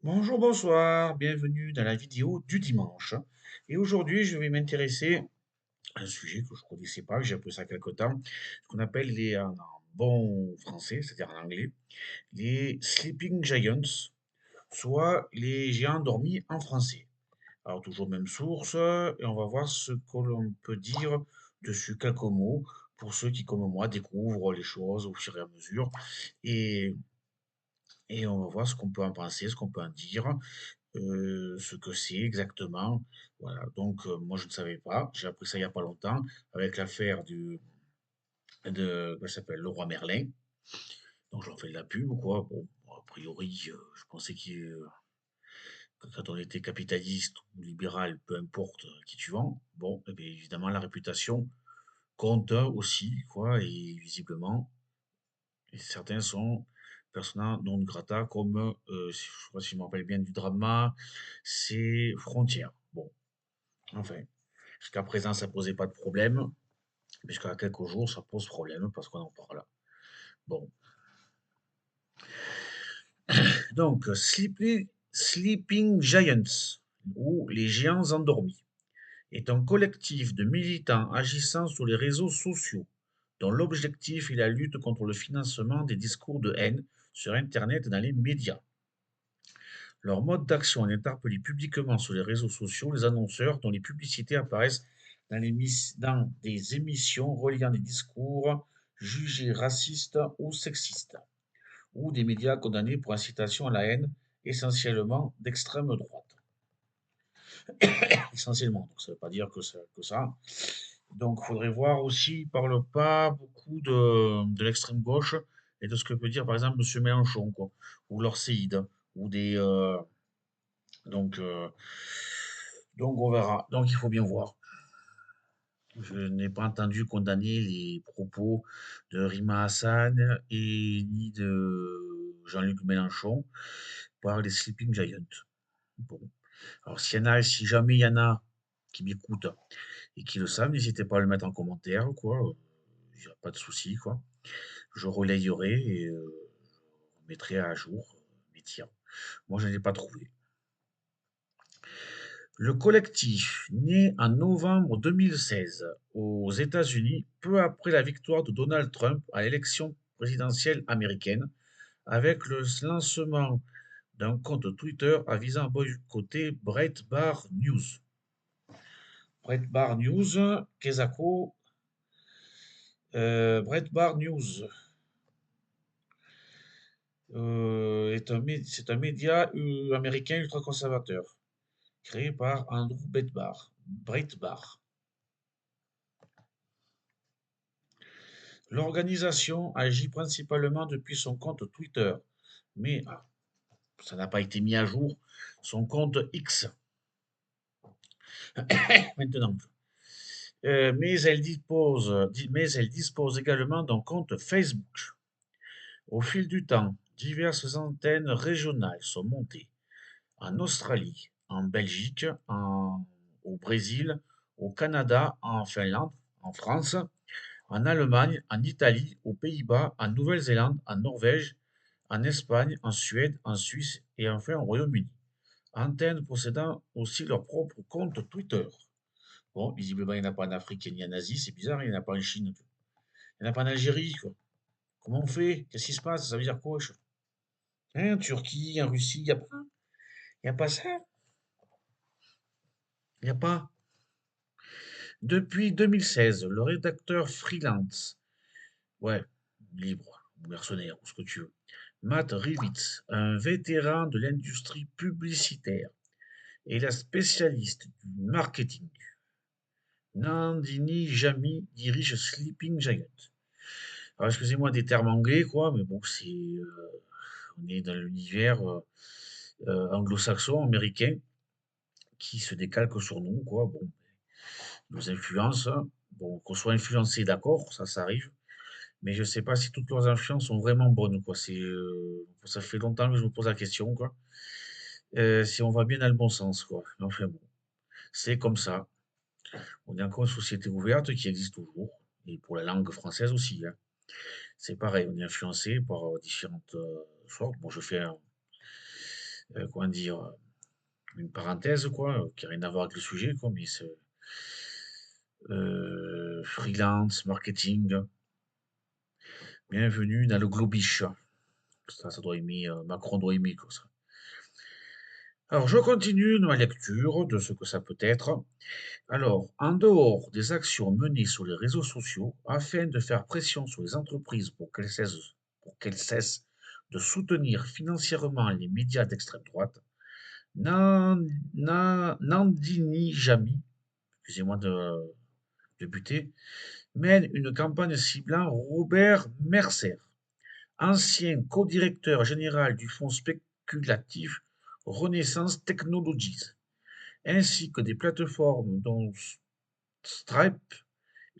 Bonjour, bonsoir, bienvenue dans la vidéo du dimanche. Et aujourd'hui, je vais m'intéresser à un sujet que je ne connaissais pas, que j'ai appris ça quelque temps, ce qu'on appelle en bon français, c'est-à-dire en anglais, les Sleeping Giants, soit les géants endormis en français. Alors, toujours même source, et on va voir ce que l'on peut dire dessus, quelques mots, pour ceux qui, comme moi, découvrent les choses au fur et à mesure. Et, et on va voir ce qu'on peut en penser, ce qu'on peut en dire. Ce que c'est exactement. Voilà, donc moi je ne savais pas, j'ai appris ça il y a pas longtemps avec l'affaire comment ça s'appelle, le roi Merlin. Donc j'en fais de la pub quoi. Bon, a priori, je pensais que quand on était capitaliste ou libéral, peu importe qui tu vends, bon, eh bien, évidemment la réputation compte aussi quoi et visiblement certains sont persona non grata comme je crois si je me rappelle bien du drama, c'est Frontières. Bon, enfin, jusqu'à présent, ça posait pas de problème, puisqu'à quelques jours, ça pose problème parce qu'on en parle. Bon, donc, Sleeping Giants, ou les géants endormis, est un collectif de militants agissant sur les réseaux sociaux, dont l'objectif est la lutte contre le financement des discours de haine sur Internet et dans les médias. Leur mode d'action est d'interpeller publiquement sur les réseaux sociaux les annonceurs dont les publicités apparaissent dans des émissions reliant des discours jugés racistes ou sexistes, ou des médias condamnés pour incitation à la haine, essentiellement d'extrême droite. Essentiellement, donc ça ne veut pas dire que ça. Donc il faudrait voir aussi, il ne parle pas beaucoup de l'extrême gauche et de ce que peut dire par exemple M. Mélenchon, quoi, ou Lord Séide, ou des, donc, euh, donc on verra. Donc il faut bien voir. Je n'ai pas entendu condamner les propos de Rima Hassan et ni de Jean-Luc Mélenchon par les Sleeping Giants. Bon. Alors si jamais il y en a qui m'écoutent et qui le savent, n'hésitez pas à le mettre en commentaire, quoi. Il n'y a pas de souci, quoi. Je relayerai et je mettrai à jour mes tirs. Moi, je n'ai pas trouvé. Le collectif, né en novembre 2016 aux États-Unis, peu après la victoire de Donald Trump à l'élection présidentielle américaine, avec le lancement d'un compte Twitter avisant à boycotter Breitbart News. Breitbart News, Kesako, Breitbart News c'est un média américain ultra-conservateur, créé par Andrew Breitbart. L'organisation agit principalement depuis son compte Twitter, mais ça n'a pas été mis à jour, son compte X maintenant. Mais elle dispose également d'un compte Facebook. Au fil du temps, diverses antennes régionales sont montées en Australie, en Belgique, au Brésil, au Canada, en Finlande, en France, en Allemagne, en Italie, aux Pays-Bas, en Nouvelle-Zélande, en Norvège, en Espagne, en Suède, en Suisse et enfin au Royaume-Uni. Antennes possédant aussi leur propre compte Twitter. Bon, visiblement, il n'y en a pas en Afrique ni en Asie, c'est bizarre, il n'y en a pas en Chine, il n'y en a pas en Algérie, quoi. Comment on fait? Qu'est-ce qui se passe? Ça veut dire quoi? Hein, en Turquie, en Russie, y a pas ça? Il n'y a pas. Depuis 2016, le rédacteur freelance, ouais, libre, ou mercenaire, ou ce que tu veux, Matt Rivitz, un vétéran de l'industrie publicitaire et la spécialiste du marketing, Nandini Jami, dirige Sleeping Giant. Alors, excusez-moi des termes anglais, quoi, mais bon, on est dans l'univers anglo-saxon, américain, qui se décalque sur nous, quoi. Bon, nos influences, hein. Bon, qu'on soit influencé, d'accord, ça arrive. Mais je sais pas si toutes leurs influences sont vraiment bonnes, quoi. Ça fait longtemps que je me pose la question, quoi. Si on va bien dans le bon sens, quoi. Mais enfin bon, c'est comme ça. On est encore une société ouverte qui existe toujours. Et pour la langue française aussi, hein. C'est pareil, on est influencé par différentes sortes. Bon, comment dire, une parenthèse, quoi, qui n'a rien à voir avec le sujet, quoi, mais c'est freelance, marketing, bienvenue dans le globish. Ça doit aimer, Macron doit aimer, quoi, ça. Alors, je continue ma lecture de ce que ça peut être. Alors, en dehors des actions menées sur les réseaux sociaux afin de faire pression sur les entreprises pour qu'elles cessent de soutenir financièrement les médias d'extrême droite, Nandini Jami, excusez-moi de buter, mène une campagne ciblant Robert Mercer, ancien co-directeur général du fonds spéculatif Renaissance Technologies, ainsi que des plateformes dont Stripe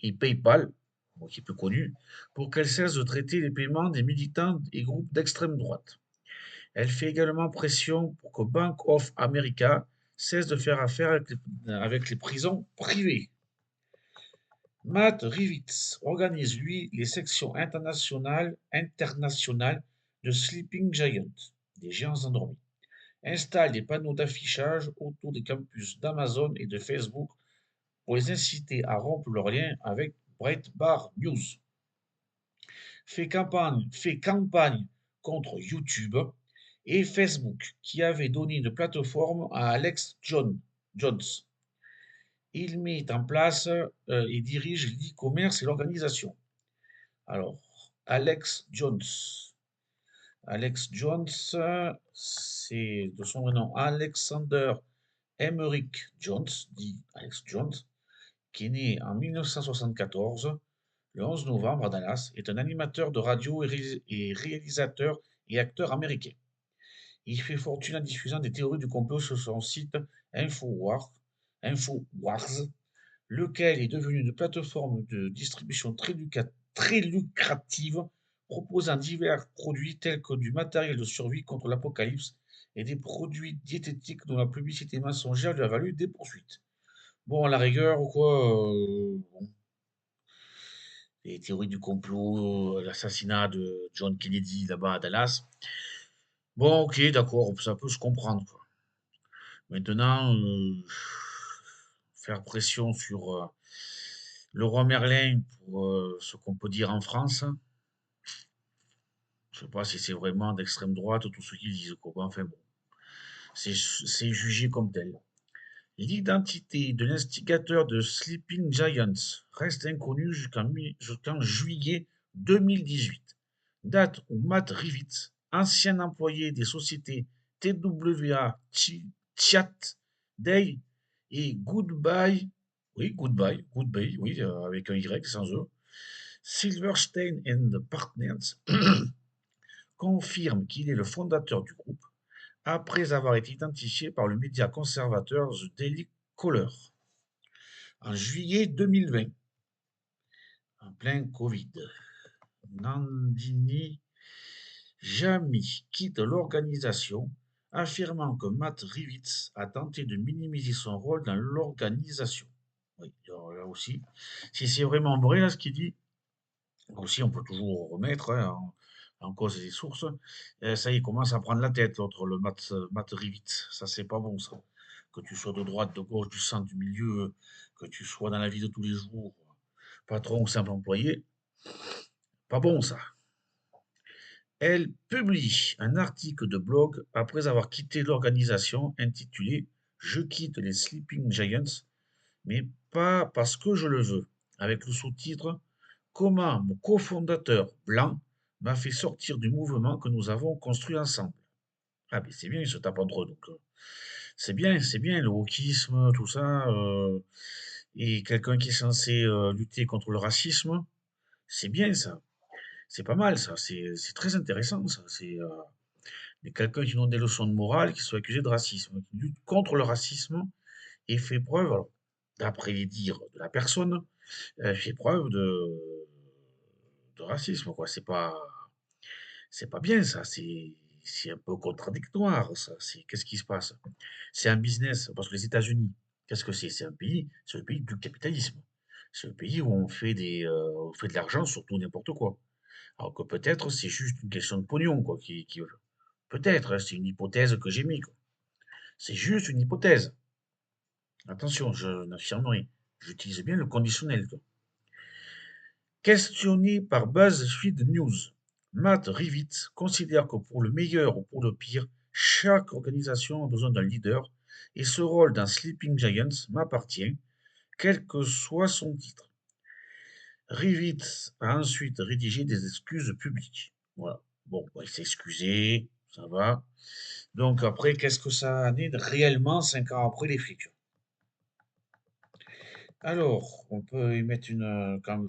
et PayPal, bon, qui est peu connu, pour qu'elle cesse de traiter les paiements des militants et groupes d'extrême droite. Elle fait également pression pour que Bank of America cesse de faire affaire avec les prisons privées. Matt Rivitz organise, lui, les sections internationales de Sleeping Giant, des géants endormis, installe des panneaux d'affichage autour des campus d'Amazon et de Facebook pour les inciter à rompre leurs liens avec Breitbart News, fait campagne contre YouTube et Facebook, qui avait donné une plateforme à Alex Jones. Il met en place et dirige l'e-commerce et l'organisation. Alors, Alex Jones. Alex Jones, c'est de son vrai nom Alexander Emmerich Jones, dit Alex Jones, qui est né en 1974, le 11 novembre à Dallas, est un animateur de radio et réalisateur et acteur américain. Il fait fortune en diffusant des théories du complot sur son site InfoWars, lequel est devenu une plateforme de distribution très lucrative, proposant divers produits tels que du matériel de survie contre l'apocalypse et des produits diététiques dont la publicité mensongère lui a valu des poursuites. Bon, à la rigueur, ou quoi, bon, les théories du complot, l'assassinat de John Kennedy là-bas à Dallas. Bon, ok, d'accord, ça peut se comprendre, quoi. Maintenant, faire pression sur le roi Merlin pour ce qu'on peut dire en France, je sais pas si c'est vraiment d'extrême droite, tout ce qu'ils disent, quoi. Enfin bon, c'est jugé comme tel. L'identité de l'instigateur de Sleeping Giants reste inconnue jusqu'en juillet 2018, date où Matt Rivitz, ancien employé des sociétés TWA, Chat, Day et Goodbye, oui, avec un Y sans E, Silverstein and Partners, confirme qu'il est le fondateur du groupe après avoir été identifié par le média conservateur The Daily Caller en juillet 2020, en plein Covid. Nandini Jami quitte l'organisation, affirmant que Matt Rivitz a tenté de minimiser son rôle dans l'organisation. Oui, alors là aussi, si c'est vraiment vrai là, ce qu'il dit, aussi on peut toujours remettre en cause des sources. Ça y est, il commence à prendre la tête, l'autre, le Matt Rivitz. Ça, c'est pas bon, ça. Que tu sois de droite, de gauche, du centre, du milieu, que tu sois dans la vie de tous les jours, patron ou simple employé, pas bon, ça. Elle publie un article de blog après avoir quitté l'organisation intitulé Je quitte les Sleeping Giants, mais pas parce que je le veux, avec le sous-titre Comment mon cofondateur blanc m'a fait sortir du mouvement que nous avons construit ensemble. Ah, mais c'est bien, ils se tapent entre eux. Donc, c'est bien, le wokisme, tout ça. Et quelqu'un qui est censé lutter contre le racisme, c'est bien ça. C'est pas mal ça. C'est très intéressant ça. Quelqu'un qui donne des leçons de morale, qui soit accusé de racisme, qui lutte contre le racisme et fait preuve, alors, d'après les dires de la personne, fait preuve de racisme, quoi. C'est pas bien ça, c'est un peu contradictoire ça. Qu'est-ce qui se passe? C'est un business, parce que les États-Unis, qu'est-ce que c'est? C'est le pays du capitalisme. C'est le pays où on fait de l'argent sur tout n'importe quoi. Alors que peut-être c'est juste une question de pognon, quoi, qui veulent. Peut-être, hein, c'est une hypothèse que j'ai mise, quoi. C'est juste une hypothèse. Attention, je n'affirme rien. J'utilise bien le conditionnel, quoi. Questionné par BuzzFeed News, Matt Rivitz considère que pour le meilleur ou pour le pire, chaque organisation a besoin d'un leader et ce rôle d'un Sleeping Giants m'appartient, quel que soit son titre. Rivitz a ensuite rédigé des excuses publiques. Voilà. Bon, bah, il s'est excusé, ça va. Donc après, qu'est-ce que ça en est réellement 5 ans après les flics? Alors, on peut y mettre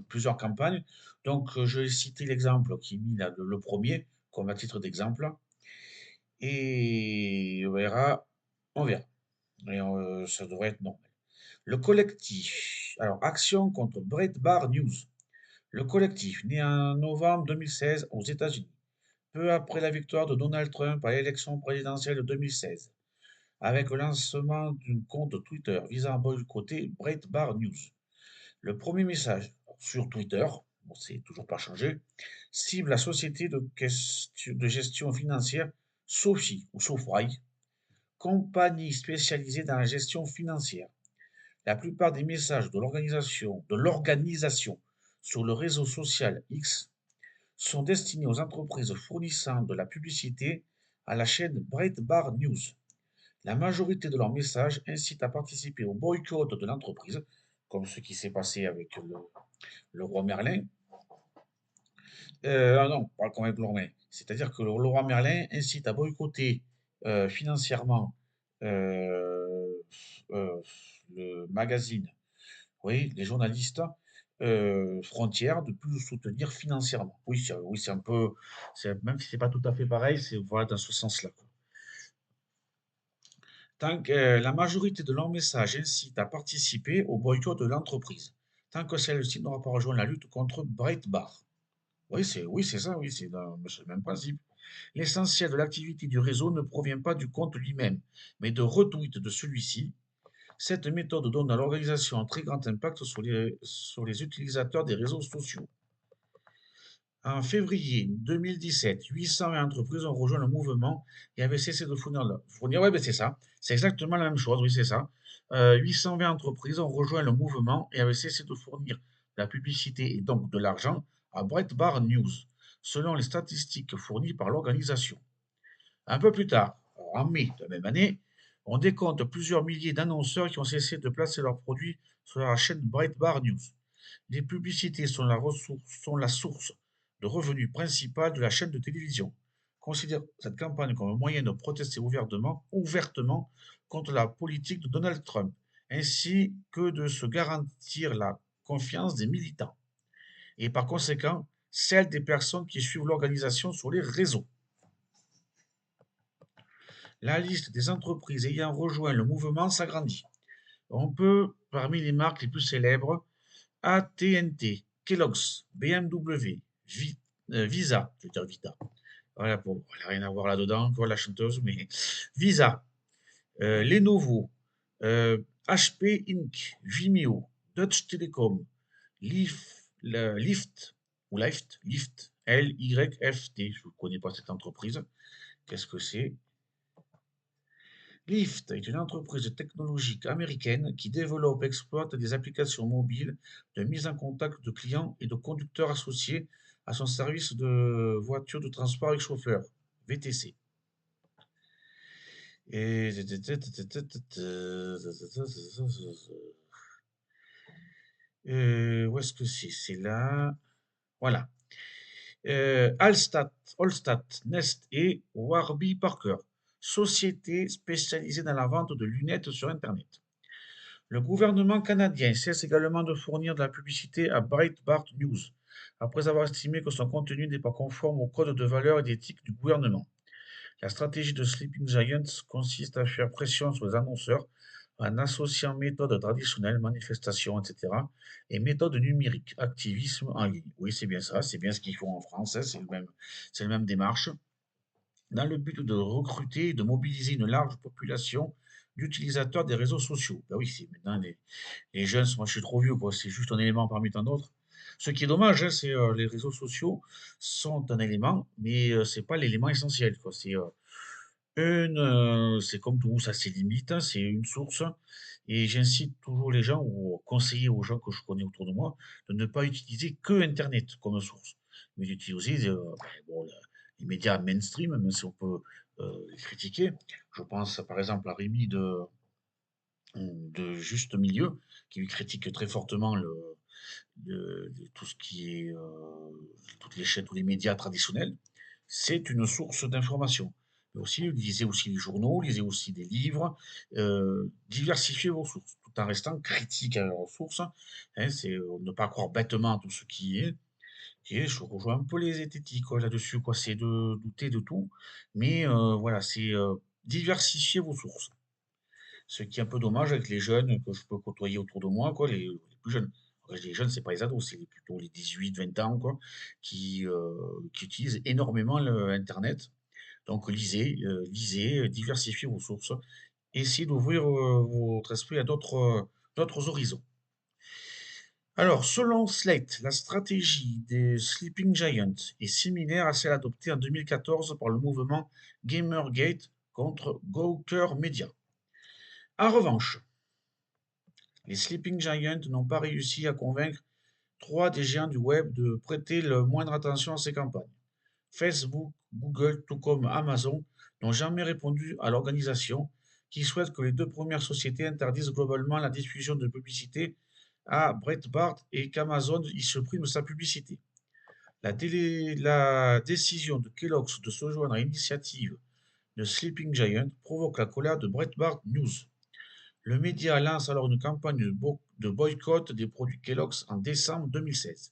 plusieurs campagnes. Donc, je vais citer l'exemple qui est mis là, le premier, comme à titre d'exemple. Et on verra. Et ça devrait être normal. Le collectif. Alors, Action contre Breitbart News. Le collectif, né en novembre 2016 aux États-Unis, peu après la victoire de Donald Trump à l'élection présidentielle de 2016, avec le lancement d'un compte Twitter visant à boycotter Breitbart News. Le premier message sur Twitter, bon, c'est toujours pas changé, cible la société de gestion financière Sophie ou SoFi, compagnie spécialisée dans la gestion financière. La plupart des messages de l'organisation sur le réseau social X sont destinés aux entreprises fournissant de la publicité à la chaîne Breitbart News. La majorité de leurs messages incitent à participer au boycott de l'entreprise, comme ce qui s'est passé avec le roi Merlin. Ah non, pas comme avec le roi Merlin. C'est-à-dire que le roi Merlin incite à boycotter financièrement euh, euh, le magazine, oui, les journalistes, Frontières, de plus le soutenir financièrement. Oui, c'est un peu, même si c'est pas tout à fait pareil, c'est voilà, dans ce sens-là, quoi. Tant que la majorité de leurs messages incite à participer au boycott de l'entreprise, tant que celle-ci n'aura pas rejoint la lutte contre Breitbart. Oui, c'est ça, oui, c'est le même principe. L'essentiel de l'activité du réseau ne provient pas du compte lui-même, mais de retweets de celui-ci. Cette méthode donne à l'organisation un très grand impact sur les utilisateurs des réseaux sociaux. En février 2017, 820 entreprises ont rejoint le mouvement et avaient cessé de fournir. Oui, ben c'est ça. C'est exactement la même chose. Oui, c'est ça. 820 entreprises ont rejoint le mouvement et avaient cessé de fournir de la publicité et donc de l'argent à Breitbart News, selon les statistiques fournies par l'organisation. Un peu plus tard, en mai de la même année, on décompte plusieurs milliers d'annonceurs qui ont cessé de placer leurs produits sur la chaîne Breitbart News. Les publicités sont la source de revenus principale de la chaîne de télévision. Considère cette campagne comme un moyen de protester ouvertement contre la politique de Donald Trump, ainsi que de se garantir la confiance des militants, et par conséquent celle des personnes qui suivent l'organisation sur les réseaux. La liste des entreprises ayant rejoint le mouvement s'agrandit. On peut, parmi les marques les plus célèbres, AT&T, Kellogg's, BMW, Visa, je veux dire Vita. Voilà, bon, elle n'a rien à voir là-dedans, encore la chanteuse, mais Visa, Lenovo, HP Inc., Vimeo, Deutsche Telekom, Lyft, ou Lyft, Lyft, je ne connais pas cette entreprise. Qu'est-ce que c'est? Lyft est une entreprise technologique américaine qui développe et exploite des applications mobiles de mise en contact de clients et de conducteurs associés à son service de voiture de transport avec chauffeur, VTC. Et où est-ce que c'est? C'est là. Voilà. Allstat, Nest et Warby Parker, société spécialisée dans la vente de lunettes sur Internet. Le gouvernement canadien cesse également de fournir de la publicité à Breitbart News, après avoir estimé que son contenu n'est pas conforme au code de valeurs et d'éthique du gouvernement. La stratégie de Sleeping Giants consiste à faire pression sur les annonceurs en associant méthodes traditionnelles, manifestations, etc., et méthodes numériques, activisme en ligne. Oui, c'est bien ça, c'est bien ce qu'ils font en France, hein, c'est la même démarche, dans le but de recruter et de mobiliser une large population d'utilisateurs des réseaux sociaux. Ben oui, c'est maintenant les jeunes, moi je suis trop vieux, quoi, c'est juste un élément parmi tant d'autres. Ce qui est dommage, hein, c'est les réseaux sociaux sont un élément, mais c'est pas l'élément essentiel, quoi. C'est comme tout, ça a ses limites, hein, c'est une source. Et j'incite toujours les gens, ou conseiller aux gens que je connais autour de moi, de ne pas utiliser que Internet comme source, mais d'utiliser bon, les médias mainstream, même si on peut les critiquer. Je pense par exemple à Rémi de Juste Milieu, qui lui critique très fortement tout ce qui est toutes les chaînes, tous les médias traditionnels. C'est une source d'information. Mais aussi, lisez aussi les journaux, lisez aussi des livres, diversifiez vos sources, tout en restant critique à leurs sources. Hein, c'est ne pas croire bêtement à tout ce qui est. Et je rejoins un peu les zététiques quoi, là-dessus, quoi. C'est de douter de tout, mais voilà, c'est diversifier vos sources. Ce qui est un peu dommage avec les jeunes que je peux côtoyer autour de moi, quoi, les plus jeunes. Après, les jeunes, c'est pas les ados, c'est plutôt les 18, 20 ans, quoi, qui utilisent énormément Internet. Donc, lisez, diversifiez vos sources, essayez d'ouvrir votre esprit à d'autres horizons. Alors, selon Slate, la stratégie des Sleeping Giants est similaire à celle adoptée en 2014 par le mouvement Gamergate contre Gawker Media. En revanche, les Sleeping Giants n'ont pas réussi à convaincre trois des géants du web de prêter le moindre attention à ces campagnes. Facebook, Google, tout comme Amazon, n'ont jamais répondu à l'organisation qui souhaite que les deux premières sociétés interdisent globalement la diffusion de publicité à Breitbart et qu'Amazon y supprime sa publicité. La décision de Kellogg's de se joindre à l'initiative de Sleeping Giant provoque la colère de Breitbart News. Le média lance alors une campagne de boycott des produits Kellogg's en décembre 2016.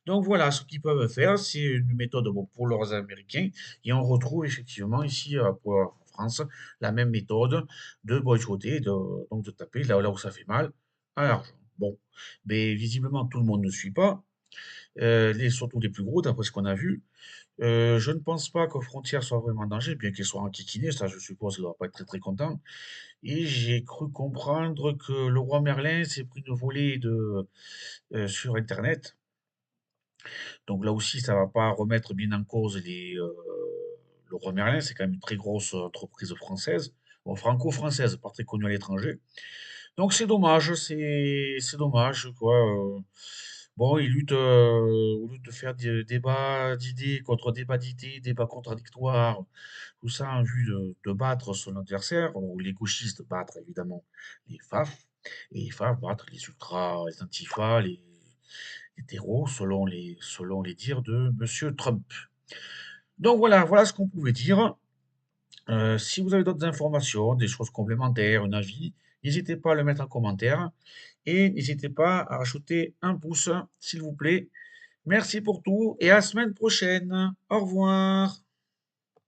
Donc voilà ce qu'ils peuvent faire, c'est une méthode bon, pour leurs Américains, et on retrouve effectivement ici en France la même méthode de boycotter, donc de taper là où ça fait mal, à l'argent. Bon, mais visiblement tout le monde ne suit pas, surtout les plus gros d'après ce qu'on a vu. Je ne pense pas que Frontier soit vraiment en danger, bien qu'il soit enquiquiné, ça je suppose qu'il ne doit pas être très très content. Et j'ai cru comprendre que le roi Merlin s'est pris une volée sur Internet. Donc là aussi, ça va pas remettre bien en cause le roi Merlin. C'est quand même une très grosse entreprise française, bon, franco-française, pas très connue à l'étranger. Donc c'est dommage, c'est dommage, quoi. Bon, il lutte, au lieu de faire des débats d'idées contre débat d'idées, débats contradictoires, tout ça en vue de battre son adversaire, ou les gauchistes battre évidemment les FAF, et les FAF battre les ultras, les antifas, les terreaux, selon les dires de Monsieur Trump. Donc voilà ce qu'on pouvait dire. Si vous avez d'autres informations, des choses complémentaires, un avis, n'hésitez pas à le mettre en commentaire et n'hésitez pas à rajouter un pouce, s'il vous plaît. Merci pour tout et à la semaine prochaine. Au revoir.